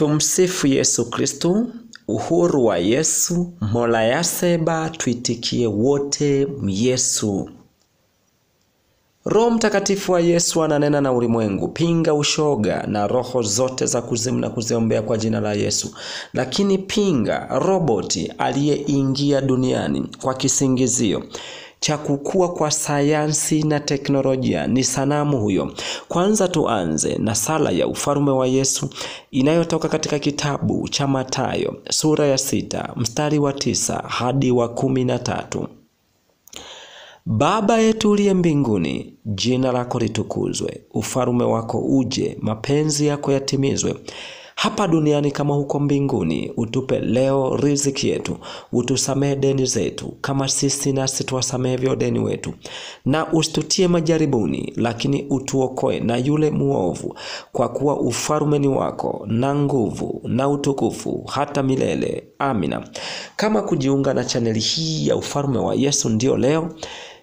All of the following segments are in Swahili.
Tumsifu Yesu Kristo. Uhuru wa Yesu, mola yaseba, tuitikie wote Yesu. Roho Mtakatifu wa Yesu ananena na ulimwengu, pinga ushoga na roho zote za kuzimu na kuziombea kwa jina la Yesu. Lakini pinga roboti aliyeingia duniani kwa kisingizio cha kukua kwa sayansi na teknolojia, ni sanamu huyo. Kwanza tuanze na sala ya ufalme wa Yesu inayotoka katika kitabu cha Mathayo sura ya 6 mstari wa 9 hadi wa 13. Baba yetu uliye mbinguni, jina lako litukuzwe, ufalme wako uje, mapenzi yako yatimizwe hapa duniani kama huko mbinguni. Utupe leo riziki yetu, utusamehe deni zetu kama sisi nasi tuwasamehevyo deni wetu, na usitutie majaribuni, lakini utuokoe na yule muovu, kwa kuwa ufalme ni wako na nguvu na utukufu hata milele. Amina. Kama kujiunga na chaneli hii ya ufalme wa Yesu ndio leo,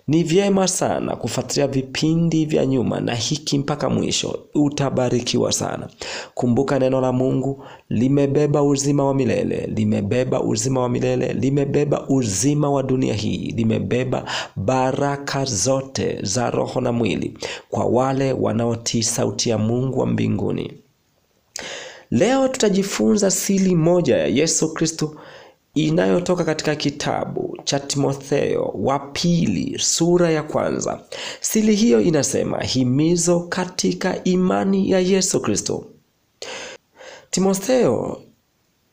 ni vyema sana kufuatilia vipindi vya nyuma na hiki mpaka mwisho, utabarikiwa sana. Kumbuka neno la Mungu limebeba uzima wa milele, limebeba uzima wa milele, limebeba uzima wa dunia hii, limebeba baraka zote za roho na mwili kwa wale wanaotii sauti ya Mungu wa mbinguni. Leo tutajifunza siri moja ya Yesu Kristo inayotoka katika kitabu cha Timotheo wa pili sura ya 1. Siri hiyo inasema himizo katika imani ya Yesu Kristo. Timotheo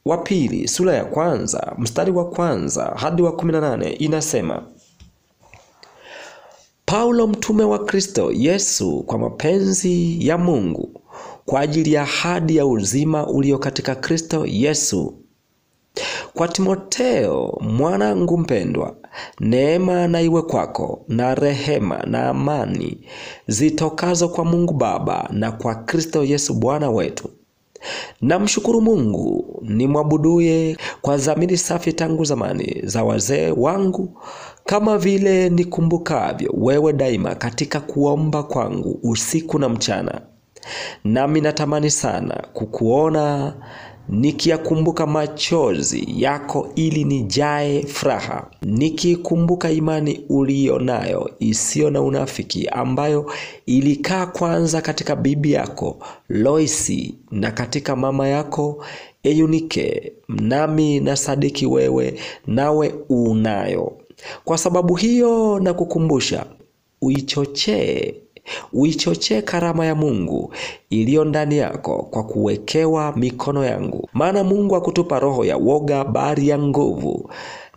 wa pili sura ya 1 mstari wa 1 hadi wa 18 inasema: Paulo mtume wa Kristo Yesu kwa mapenzi ya Mungu, kwa ajili ya ahadi ya uzima ulio katika Kristo Yesu. Kwa Timotheo mwanangu mpendwa, neema na iwe kwako na rehema na amani zitokazo kwa Mungu Baba na kwa Kristo Yesu Bwana wetu. Namshukuru Mungu nimwabuduye kwa dhamiri safi tangu zamani za wazee wangu, kama vile nikumbukavyo wewe daima katika kuomba kwangu usiku na mchana. Nami natamani sana kukuona nikiyakumbuka machozi yako, ili nijae furaha, nikikumbuka imani ulionayo isiyo na unafiki, ambayo ilikaa kwanza katika bibi yako Loisi na katika mama yako Eunike, nami nasadiki wewe nawe unayo. Kwa sababu hiyo na kukumbusha, uichochee karama ya Mungu iliyo ndani yako kwa kuwekewa mikono yangu. Maana Mungu akutupa roho ya woga, bali ya nguvu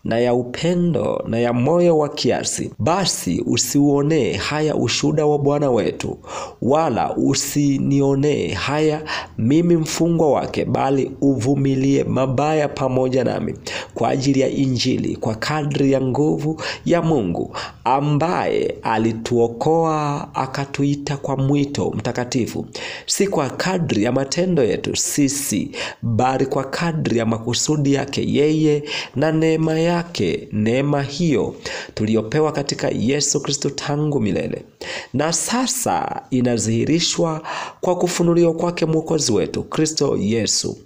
na ya upendo na ya moyo wa kiasi. Basi usiuonee haya ushuhuda wa Bwana wetu, wala usinionee haya mimi mfungwa wake, bali uvumilie mabaya pamoja nami kwa ajili ya Injili, kwa kadri ya nguvu ya Mungu ambaye alituokoa akatuita kwa mwito mtakatifu, si kwa kadri ya matendo yetu sisi, bali kwa kadri ya makusudi yake yeye na neema yake. Neema hiyo tuliyopewa katika Yesu Kristo tangu milele, na sasa inadhihirishwa kwa kufunuliwa kwake Mwokozi wetu Kristo Yesu,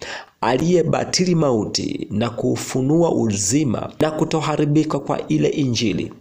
aliyebatili mauti na kufunua uzima na kutoharibika kwa ile Injili,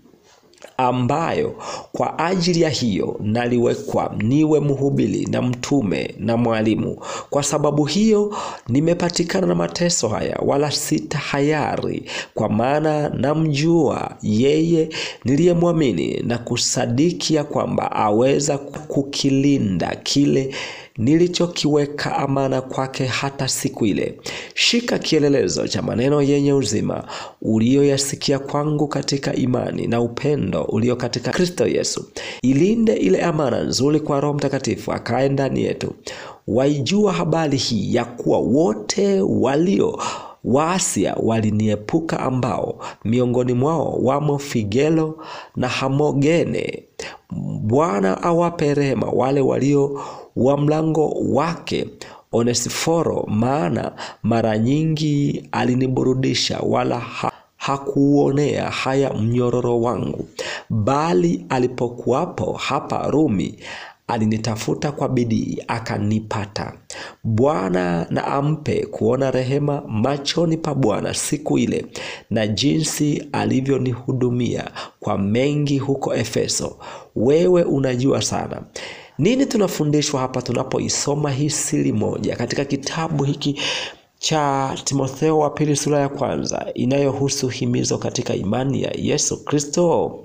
ambayo kwa ajili ya hiyo naliwekwa niwe mhubiri na mtume na mwalimu. Kwa sababu hiyo nimepatikana na mateso haya, wala sitahayari, kwa maana namjua yeye niliyemwamini na kusadiki ya kwamba aweza kukilinda kile nilichokiweka amana kwake hata siku ile. Shika kielelezo cha maneno yenye uzima uliyoyasikia kwangu katika imani na upendo ulio katika Kristo Yesu. Ilinde ile amana nzuri kwa Roho Mtakatifu akae ndani yetu. Waijua habari hii ya kuwa wote walio wa Asia waliniepuka, ambao miongoni mwao wamo Figelo na Hamogene. Bwana awape rehema wale walio wa mlango wake Onesiforo, maana mara nyingi aliniburudisha, wala hakuonea haya mnyororo wangu, bali alipokuwapo hapa Rumi alinitafuta kwa bidii akanipata. Bwana na ampe kuona rehema machoni pa Bwana siku ile, na jinsi alivyonihudumia kwa mengi huko Efeso. Wewe unajua sana. Nini tunafundishwa hapa tunapoisoma hii siri moja katika kitabu hiki cha Timotheo wa pili sura ya 1 inayohusu himizo katika imani ya Yesu Kristo?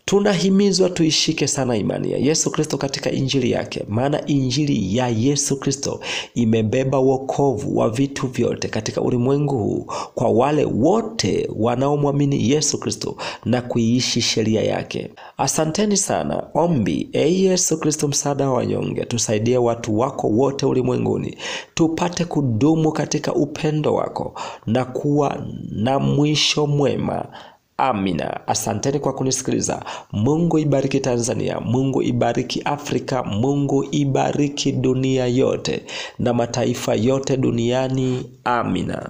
Tunahimizwa tuishike sana imani ya Yesu Kristo katika injili yake, maana injili ya Yesu Kristo imebeba wokovu wa vitu vyote katika ulimwengu huu kwa wale wote wanaomwamini Yesu Kristo na kuiishi sheria yake. Asanteni sana. Ombi: Yesu Kristo, msaada wa wanyonge, tusaidie watu wako wote ulimwenguni tupate kudumu katika upendo wako na kuwa na mwisho mwema. Amina. Asanteni kwa kunisikiliza. Mungu ibariki Tanzania, Mungu ibariki Afrika, Mungu ibariki dunia yote na mataifa yote duniani. Amina.